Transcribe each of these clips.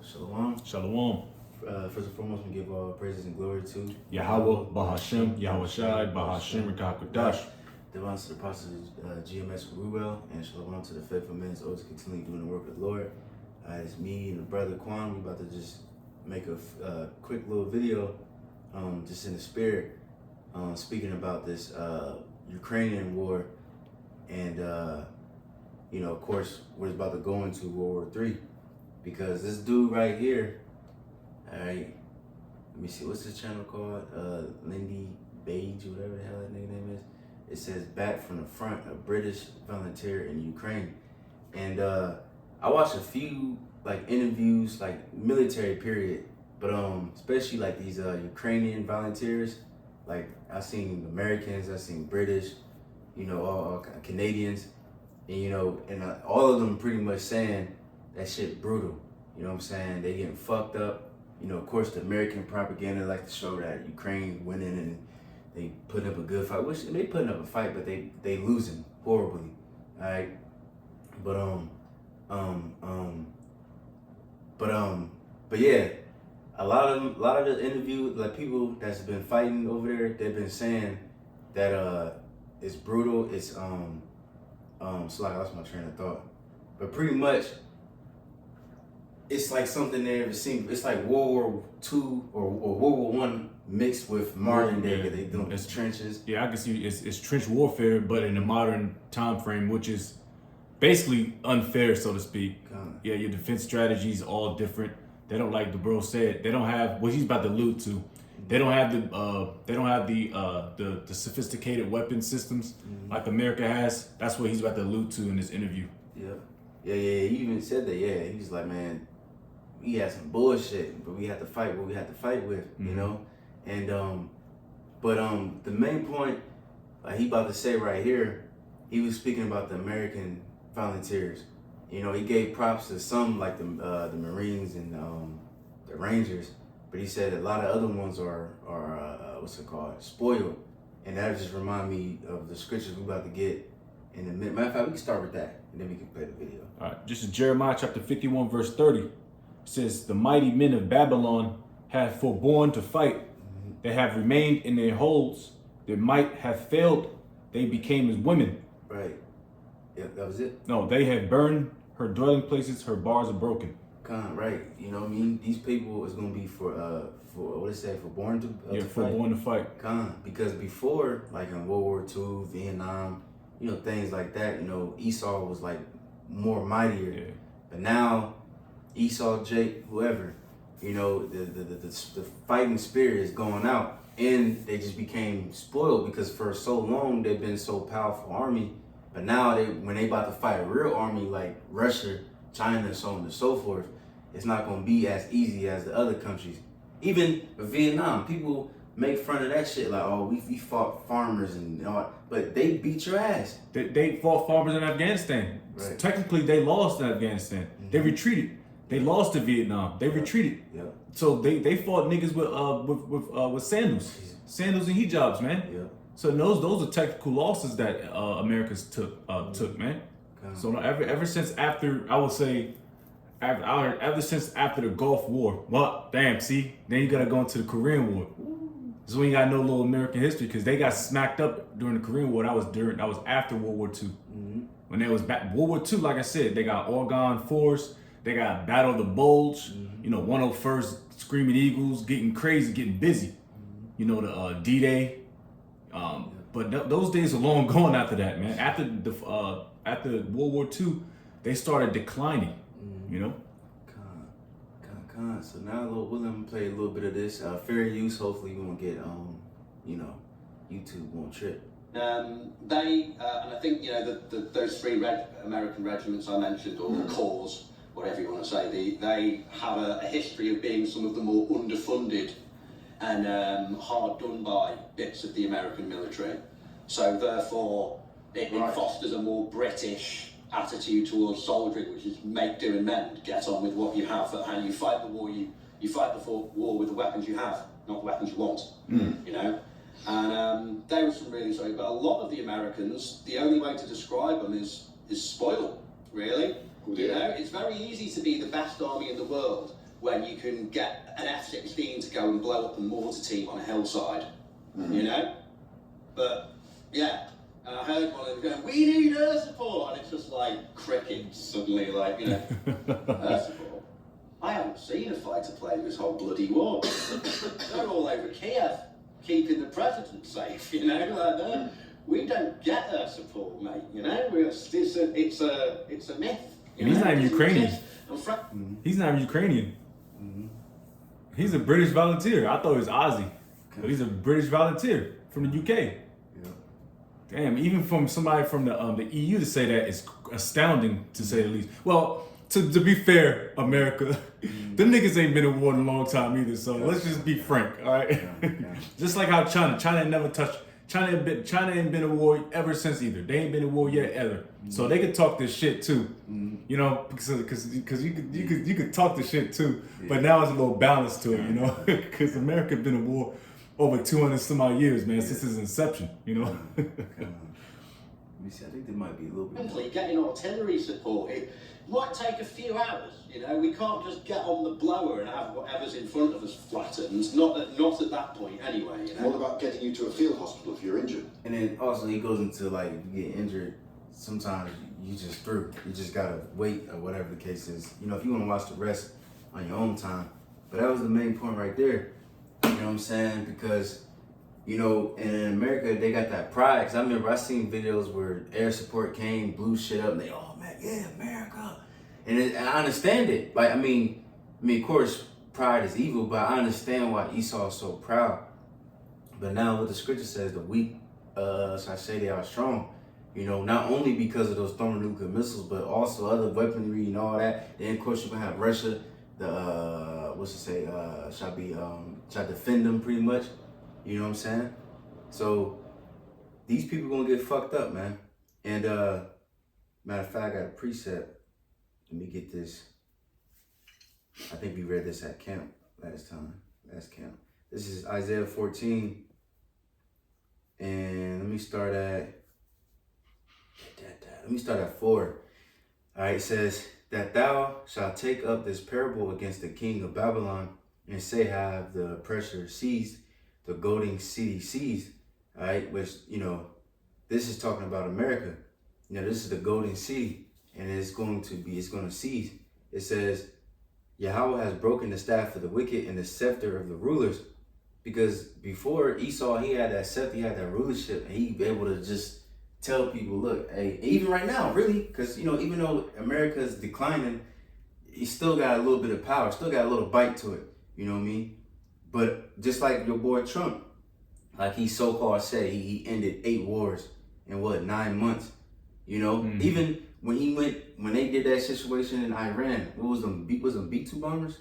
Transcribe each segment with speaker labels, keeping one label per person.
Speaker 1: Shalom.
Speaker 2: Shalom.
Speaker 1: First and foremost, we give all praises and glory to
Speaker 2: Yahweh, Bahashem, Yahweh Shai, Bahashem, Rikakudash.
Speaker 1: Divine to the apostles GMS Ruel, and shalom to the faithful men always continually doing the work of the Lord. It's me and the brother Quan. We about to just make a quick little video, just in the spirit, speaking about this Ukrainian war, and of course, we're about to go into World War III, because this dude right here, all right, let me see, what's his channel called? Lindy Page, whatever the hell that nigga name is. It says "Back from the Front," a British volunteer in Ukraine. And I watched a few like interviews, like military period, but especially like these Ukrainian volunteers. Like I've seen Americans, I've seen British, all Canadians, and all of them pretty much saying that shit brutal. You know what I'm saying? They getting fucked up. Of course, the American propaganda like to show that Ukraine winning and they putting up a good fight. Which they putting up a fight, but they losing horribly. All right, but yeah, a lot of the interview, like people that's been fighting over there, they've been saying that it's brutal. It's so like I lost my train of thought, but pretty much. It's like something they ever seen. It's like World War II or World War One mixed with modern day. They doing it's trenches.
Speaker 2: Yeah, I can see it's trench warfare, but in a modern time frame, which is basically unfair, so to speak. Yeah, your defense strategies all different. They don't, like the bro said, they don't have what he's about to allude to. They don't have the sophisticated weapon systems like America has. That's what he's about to allude to in this interview.
Speaker 1: Yeah. He even said that. Yeah, he's like, man, we had some bullshit, but we had to fight what we had to fight with, And the main point, like he about to say right here, he was speaking about the American volunteers. He gave props to some, like the Marines and the Rangers, but he said a lot of other ones are spoiled, and that just remind me of the scriptures we about to get in a minute. Matter of fact, we can start with that, and then we can play the video.
Speaker 2: All right, this is Jeremiah chapter 51, verse 30. It says, "The mighty men of Babylon have forborne to fight. They have remained in their holes. Their might have failed. They became as women."
Speaker 1: Right. Yeah, that was it.
Speaker 2: No, they have burned her dwelling places. Her bars are broken.
Speaker 1: Right. You know what I mean? These people is gonna be for what it say, for born to
Speaker 2: for born to fight.
Speaker 1: Because before, like in World War II, Vietnam, things like that. Esau was like more mightier.
Speaker 2: Yeah.
Speaker 1: But now, Esau, Jake, whoever, the fighting spirit is going out, and they just became spoiled because for so long they've been so powerful army. But now when they about to fight a real army like Russia, China, so on and so forth, it's not gonna be as easy as the other countries. Even Vietnam, people make fun of that shit like, oh, we fought farmers and all, but they beat your ass.
Speaker 2: They fought farmers in Afghanistan.
Speaker 1: Right.
Speaker 2: Technically, they lost in Afghanistan. They retreated. They lost to Vietnam. They retreated.
Speaker 1: Yeah.
Speaker 2: So they fought niggas with sandals and hijabs, man.
Speaker 1: Yeah.
Speaker 2: So those are technical losses that America's took, man. So ever since after, I would say, ever since after the Gulf War. Well, damn, see, then you gotta go into the Korean War. This is when you got no little American history, because they got smacked up during the Korean War. That was after World War II. When there was World War II, like I said, they got Oregon Force, they got Battle of the Bulge, 101st Screaming Eagles, getting crazy, getting busy. The D-Day. But those days are long gone after that, man. After World War II, they started declining.
Speaker 1: So now we're gonna play a little bit of this. Fair use. Hopefully, we won't get YouTube won't trip.
Speaker 3: They and I think those three American regiments I mentioned, or corps, whatever you want to say, they have a history of being some of the more underfunded and hard done by bits of the American military. So therefore, it fosters a more British attitude towards soldiering, which is make, do, and mend. Get on with what you have at hand. You fight the war. You fight the war with the weapons you have, not the weapons you want. And they were some really sorry. But a lot of the Americans, the only way to describe them is spoiled. Really, it's very easy to be the best army in the world when you can get an F-16 to go and blow up a mortar team on a hillside, you know? But, yeah, and I heard one of them going, we need air support, and it's just like crickets suddenly, like, you know, air support. I haven't seen a fighter plane this whole bloody war. They're all over Kiev, keeping the president safe, you know, like, we don't get air support, mate, you know, it's a myth.
Speaker 2: And he's not even Ukrainian. He's not even Ukrainian.
Speaker 1: Mm-hmm.
Speaker 2: He's a British volunteer. I thought he was Aussie, but he's a British volunteer from the UK.
Speaker 1: Yeah.
Speaker 2: Damn, even from somebody from the EU to say that is astounding, to say the least. Well, to be fair, America, them niggas ain't been in war in a long time either. So let's just be frank, all right?
Speaker 1: Yeah.
Speaker 2: Just like how China ain't never touched. China ain't been in war ever since either. They ain't been in war yet ever. So they could talk this shit too, you know, because you could talk this shit too. But now it's a little balance to it, you know, because America been in war over 200 some odd years, man, since its inception, you know.
Speaker 1: Let me see. I think there might be a little bit more.
Speaker 3: Getting artillery support, it might take a few hours, you know, we can't just get on the blower and have whatever's in front of us flattened, not at that point anyway, you know.
Speaker 4: What about getting you to a field hospital if you're injured?
Speaker 1: And then also he goes into like, if you get injured, sometimes you just through. You just gotta wait or whatever the case is. You know, if you wanna watch the rest on your own time. But that was the main point right there. You know what I'm saying? Because, you know, in America, they got that pride. Cause I remember I seen videos where air support came, blew shit up, and they, oh man, yeah, America. And I understand it. Like, I mean, of course, pride is evil, but I understand why Esau is so proud. But now what the scripture says, the weak, shall say they are strong. You know, not only because of those thermonuclear missiles, but also other weaponry and all that. Then of course you're gonna have Russia, shall defend them pretty much. You know what I'm saying? So these people gonna get fucked up, man. And matter of fact, I got a precept. Let me get this. I think we read this at camp last camp. This is Isaiah 14. And let me start at 4. All right, it says, that thou shalt take up this parable against the king of Babylon and say, have the oppressor seized, the golden city seized. All right, which, you know, this is talking about America. You know, this is the golden city, and it's going to seize. It says, Yahweh has broken the staff of the wicked and the scepter of the rulers. Because before Esau, he had that scepter, he had that rulership, and he'd be able to just tell people, look, hey, even right now, really, because, you know, even though America is declining, he still got a little bit of power, still got a little bite to it, you know what I mean? But just like your boy Trump, like he so-called said, he ended 8 wars in 9 months, you know? Even when they did that situation in Iran, what was them B-2 bombers?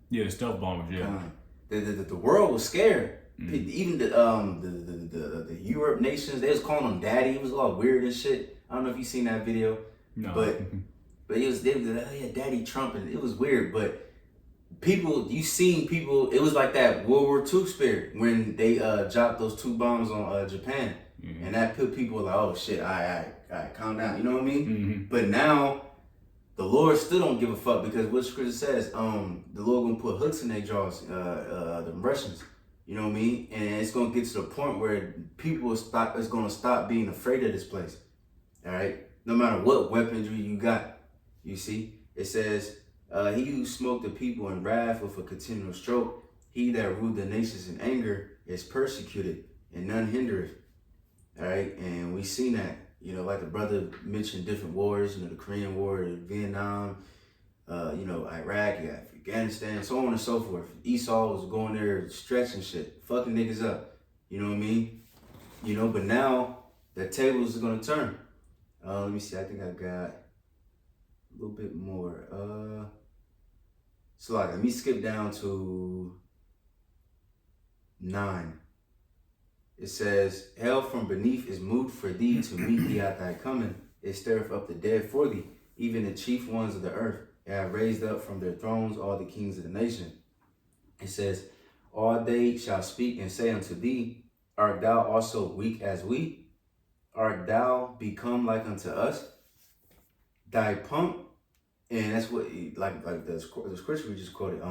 Speaker 2: Yeah, the stealth bombers, yeah.
Speaker 1: The world was scared. Even the Europe nations, they was calling him daddy. It was all weird and shit. I don't know if you seen that video.
Speaker 2: No.
Speaker 1: But they was like, oh yeah, Daddy Trump, and it was weird. But you seen people, it was like that World War II spirit when they dropped those 2 bombs on Japan. And that put people like, oh shit, all right, calm down. You know what I mean? But now the Lord still don't give a fuck, because what scripture says, the Lord gonna put hooks in their jaws, the Russians. You know what I mean? And it's gonna get to the point where people is gonna stop being afraid of this place. All right? No matter what weaponry you got. You see? It says, he who smote the people in wrath with a continual stroke, he that ruled the nations in anger is persecuted, and none hindereth. All right? And we seen that. You know, like the brother mentioned different wars, you know, the Korean War, Vietnam, you know, Iraq, you got Afghanistan, so on and so forth. Esau was going there stretching shit, fucking niggas up. You know what I mean? You know, but now the tables are gonna turn. Let me see, I think I got a little bit more. So like, let me skip down to 9. It says, hell from beneath is moved for thee to meet thee at thy coming. It stirreth up the dead for thee, even the chief ones of the earth. It hath raised up from their thrones all the kings of the nation. It says, all they shall speak and say unto thee, art thou also weak as we? Art thou become like unto us? Thy pomp And that's what like the scripture we just quoted.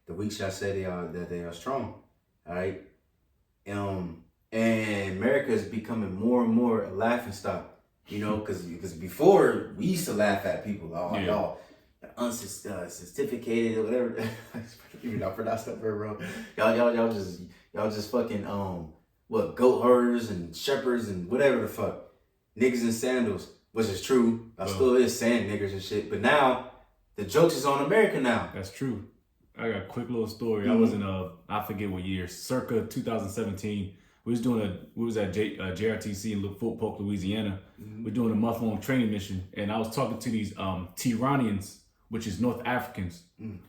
Speaker 1: The weak shall say that they are strong. All right. And America is becoming more and more a laughing stock. You know, because before we used to laugh at people. Oh, y'all uncertificated or whatever. You not pronounce that very wrong. Y'all just fucking what, goat herders and shepherds and whatever the fuck. Niggas in sandals, which is true. I still is saying niggers and shit. But now the jokes is on America now.
Speaker 2: That's true. I got a quick little story. I was in I forget what year, circa 2017. We was at JRTC in Fort Polk, Louisiana. We're doing a month-long training mission, and I was talking to these Tiranians, which is North Africans, and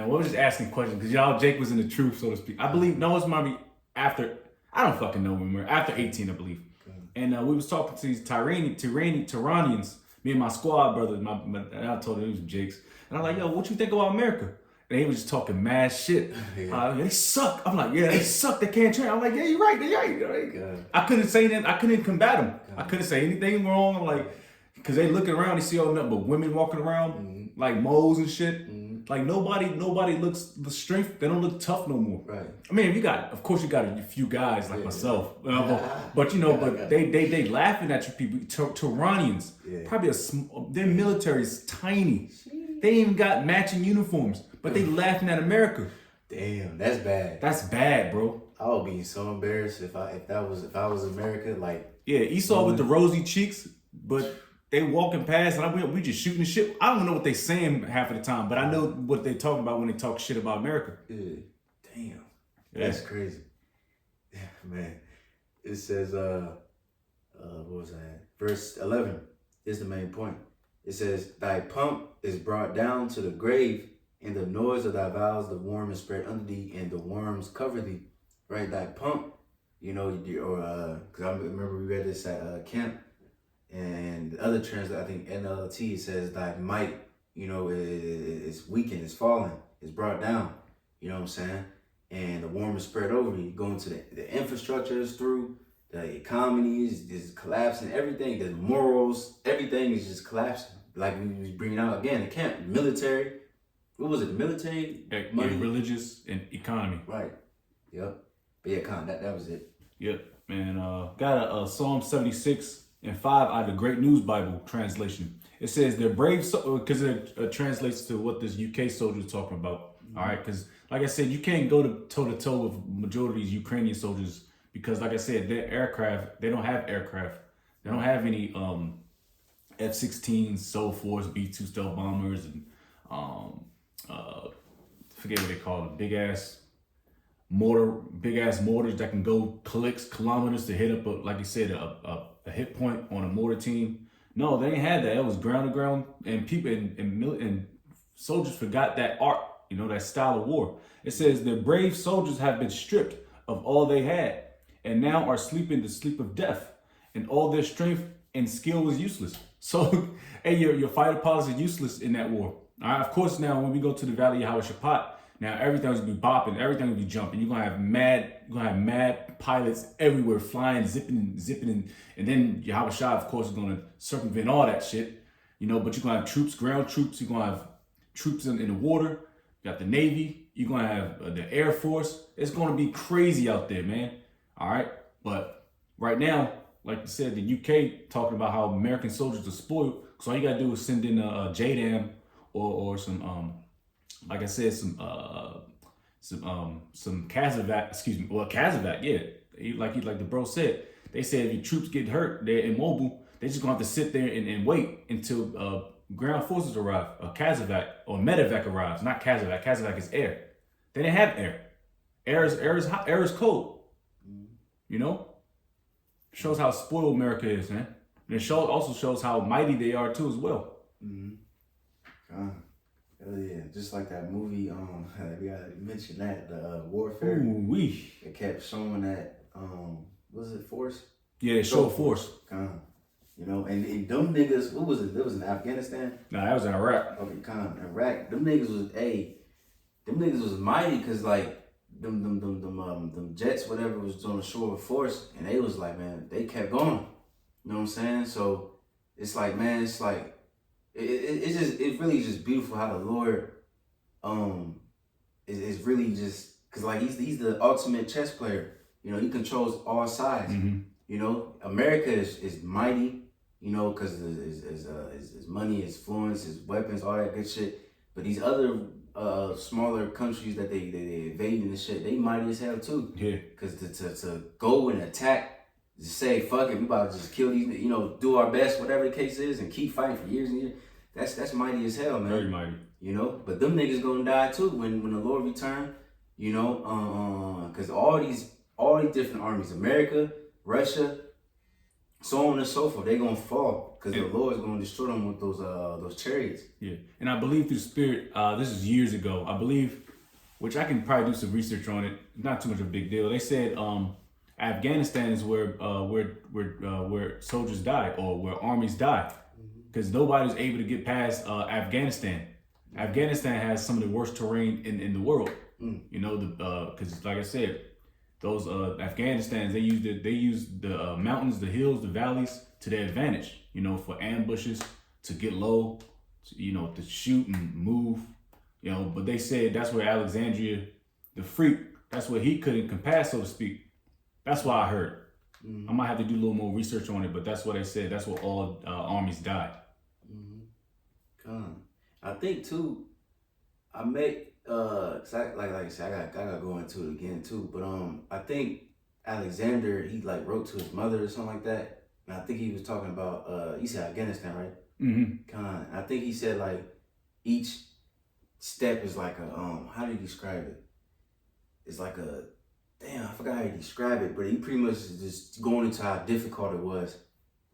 Speaker 2: we were just asking questions because Jake was in the truth, so to speak. I believe it might be after, I don't fucking know when we were after 18, I believe. And we was talking to these Tiranians, me and my squad brothers, and I told them he was Jake's, and I'm like, yo, what you think about America? And he was just talking mad shit. They suck. I'm like, yeah, they suck. They can't train. I'm like, yeah, you're right. They're right. I couldn't say that. I couldn't combat them. I couldn't say anything wrong. I'm like, because they looking around, they see all nothing but women walking around like moles and shit. Like nobody looks the strength. They don't look tough no more.
Speaker 1: Right.
Speaker 2: I mean, of course you got a few guys like myself, but they laughing at you people. Turanians, probably their military is tiny. They ain't even got matching uniforms, but they laughing at America.
Speaker 1: Damn, that's bad.
Speaker 2: That's bad, bro.
Speaker 1: I would be so embarrassed if I was America. Like,
Speaker 2: yeah, Esau with the rosy cheeks, but they walking past and we just shooting the shit. I don't know what they saying half of the time, but I know what they talking about when they talk shit about America.
Speaker 1: Yeah. Damn, that's crazy. Yeah, man. It says, what was that? Verse 11 is the main point. It says, thy pomp is brought down to the grave, and the noise of thy vows, the worm is spread under thee, and the worms cover thee. Right, thy pomp, you know, because I remember we read this at camp, and the other translation, I think NLT, says thy might, you know, is weakened, is fallen, is brought down. You know what I'm saying? And the worm is spread over you. Going to the infrastructure is through, the economy is collapsing, everything, the morals, everything is just collapsing. Like we was bringing out again, the camp, military. What was it? Military, money,
Speaker 2: religious, and economy.
Speaker 1: Right. Yep. But yeah, that was it.
Speaker 2: Yep, man. Got a Psalm 76 and 5 out of the Great News Bible translation. It says they're brave, because it translates to what this UK soldier is talking about. All right, because like I said, you can't go toe to toe with majority of these Ukrainian soldiers because, like I said, their aircraft, they don't have aircraft. They don't have any F-16s, Soul Force, B-2 stealth bombers, and forget what they call it, big ass mortars that can go kilometers to hit up, like you said, a hit point on a mortar team. No, they ain't had that. It was ground to ground, and people and soldiers forgot that art, you know, that style of war. It says the brave soldiers have been stripped of all they had, and now are sleeping the sleep of death, and all their strength and skill was useless. So, hey, your fighter pilots are useless in that war. All right, of course, now when we go to the Valley of Yehoshaphat, now everything's gonna be bopping, everything will be jumping. You're gonna have mad pilots everywhere, flying, zipping, and then Yehoshaphat, of course, is gonna circumvent all that shit, you know. But you're gonna have troops, ground troops. You're gonna have troops in the water. You got the Navy. You're gonna have the Air Force. It's gonna be crazy out there, man. All right, but right now, like you said, the UK talking about how American soldiers are spoiled. So all you gotta do is send in a JDAM or some like I said, some Casevac, Casevac, yeah. Like the bro said, they said if your troops get hurt, they're immobile, they just gonna have to sit there and wait until ground forces arrive, Casevac or Medevac arrives, not Casevac. Casevac is air. They didn't have air. Air is cold. You know? Shows how spoiled America is, man. And it also shows how mighty they are too as well.
Speaker 1: Hell yeah, just like that movie, we gotta mention that, the Warfare.
Speaker 2: Ooh-wee.
Speaker 1: It kept showing that, was it Force?
Speaker 2: Yeah, they showed Force.
Speaker 1: You know, and them niggas, what was it? That was in Afghanistan?
Speaker 2: Nah, that was in Iraq.
Speaker 1: Okay, Iraq. Them niggas was mighty because like them jets, whatever, was on the shore of Force, and they was like, man, they kept going. You know what I'm saying? So it's like, man, it's like It really just beautiful how the Lord is really just because like he's the ultimate chess player. You know, he controls all sides. You know, America is mighty. You know, because his money, his influence, his weapons, all that good shit. But these other smaller countries that they invading and shit, they mighty as hell too.
Speaker 2: Yeah.
Speaker 1: Because to go and attack, to say fuck it, we about to just kill these, you know, do our best, whatever the case is, and keep fighting for years and years. That's mighty as hell, man.
Speaker 2: Very mighty.
Speaker 1: You know, but them niggas gonna die too when the Lord return. You know, because all these different armies, America, Russia, so on and so forth, they gonna fall because the Lord's gonna destroy them with those chariots.
Speaker 2: Yeah, and I believe through the Spirit. This is years ago. I believe, which I can probably do some research on it. Not too much of a big deal. They said Afghanistan is where soldiers die or where armies die, because nobody's able to get past Afghanistan. Afghanistan has some of the worst terrain in the world. You know, because like I said, those Afghanistans, they use the mountains, the hills, the valleys to their advantage. You know, for ambushes, to get low, you know, to shoot and move. You know, but they said that's where Alexandria, the freak, that's where he couldn't compass, so to speak. That's what I heard. I might have to do a little more research on it, but that's what they said. That's where all armies died.
Speaker 1: I think too, I make cause like I said, I gotta go into it again too. But I think Alexander, he like wrote to his mother or something like that. And I think he was talking about you said Afghanistan, right? I think he said like each step is like a how do you describe it? It's like a damn, I forgot how he described it, but he pretty much is just going into how difficult it was.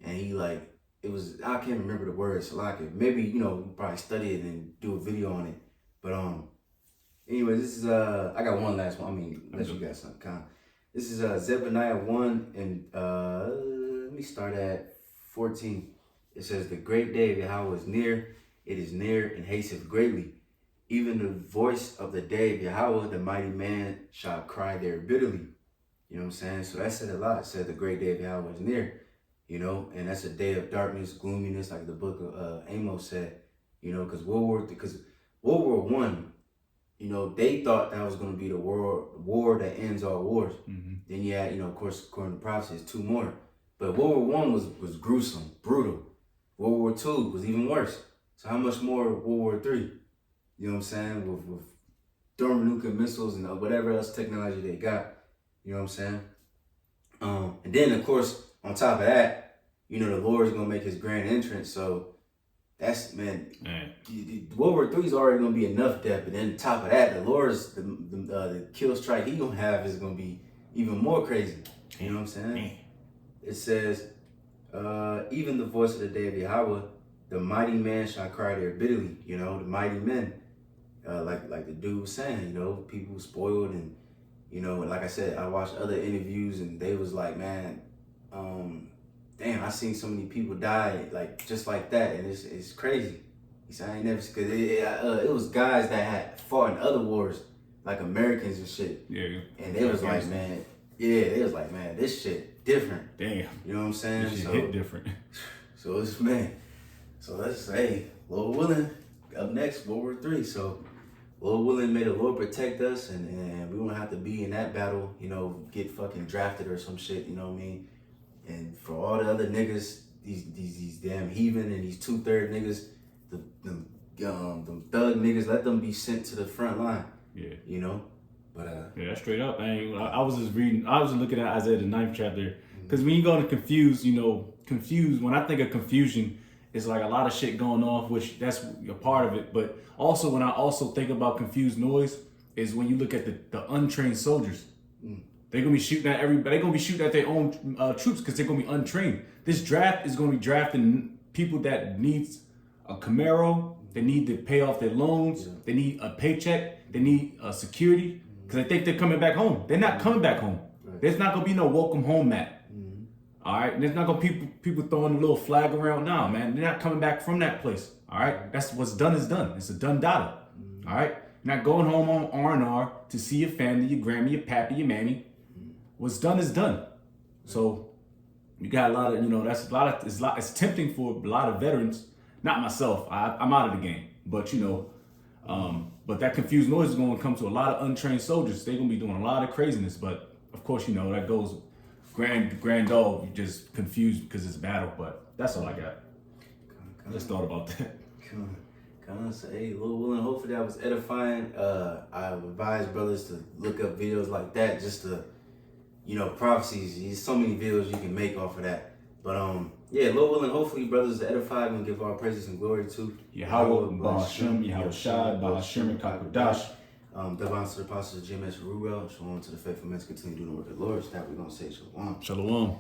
Speaker 1: And he like it was, I can't remember the words, so like maybe, you know, probably study it and do a video on it. But anyway, this is I got one last one. I mean, unless you got something kind. This is Zephaniah 1 and let me start at 14. It says, the great day of Yahweh is near, it is near and hasteth greatly. Even the voice of the day of Yahweh, the mighty man shall cry there bitterly. You know what I'm saying? So that said a lot. It said the great day of Yahweh is near. You know, and that's a day of darkness, gloominess, like the book of Amos said. You know, because World War One, you know, they thought that was going to be the war that ends all wars. Then you had, you know, of course, according to prophecy, it's 2 more. But World War One was gruesome, brutal. World War II was even worse. So how much more World War III? You know what I'm saying? With thermonuclear missiles and whatever else technology they got. You know what I'm saying? And then, of course, on top of that, you know, the Lord is going to make his grand entrance. So that's, man. World War III is already going to be enough death. But then on top of that, the Lord's, the kill strike he going to have is going to be even more crazy. You know what I'm saying? It says, even the voice of the day of Yahweh, the mighty man shall cry there bitterly. You know, the mighty men, like the dude was saying, you know, people spoiled and, you know, like I said, I watched other interviews and they was like, man, damn, I seen so many people die like just like that, and it's crazy. He said, I ain't never, cause it was guys that had fought in other wars, like Americans and shit.
Speaker 2: Yeah.
Speaker 1: And they was like, man, they was like, man, this shit different.
Speaker 2: Damn.
Speaker 1: You know what I'm saying?
Speaker 2: This shit hit different.
Speaker 1: So it's, man, so let's say, Lord willing, up next, World War III. So Lord willing, may the Lord protect us, and we won't have to be in that battle, you know, get fucking drafted or some shit, you know what I mean? And for all the other niggas, these damn heathen and these 2/3 niggas, them thug niggas, let them be sent to the front line. Yeah. You know? But
Speaker 2: yeah, straight up. I was just looking at Isaiah the 9th chapter. Because when you go to confused, when I think of confusion, it's like a lot of shit going on, which that's a part of it. But also when I also think about confused noise is when you look at the untrained soldiers. They're gonna be shooting at everybody. They're gonna be shooting at their own troops because they're gonna be untrained. This draft is gonna be drafting people that needs a Camaro. They need to pay off their loans. They need a paycheck. They need security because they think they're coming back home. They're not coming back home. There's not gonna be no welcome home mat. All right, there's not gonna be people throwing a little flag around now, man. They're not coming back from that place. All right, that's what's done is done. It's a done data. All right, you're not going home on R&R to see your family, your grandma, your pappy, your mammy. What's done is done. So you got a lot of, that's a lot of, it's tempting for a lot of veterans not myself. I'm out of the game, but you know, but that confused noise is going to come to a lot of untrained soldiers. They're going to be doing a lot of craziness, but of course, you know, that goes grand dog, just confused because it's battle, but that's all I got. I just thought about that.
Speaker 1: Come on, so hey, Lil Willin, hopefully that was edifying. I advise brothers to look up videos like that, just to, you know, prophecies. There's so many videos you can make off of that. But yeah, Lil Willin, hopefully brothers are edified and give our praises and glory to
Speaker 2: Yahweh, Bahashem, Yahweh Shai, Bahashem, and Kakadash.
Speaker 1: Devon to the apostles of GMS Ruel. Shalom to the faithful men, continue doing the work of the Lord. That we're going to say shalom.
Speaker 2: Shalom.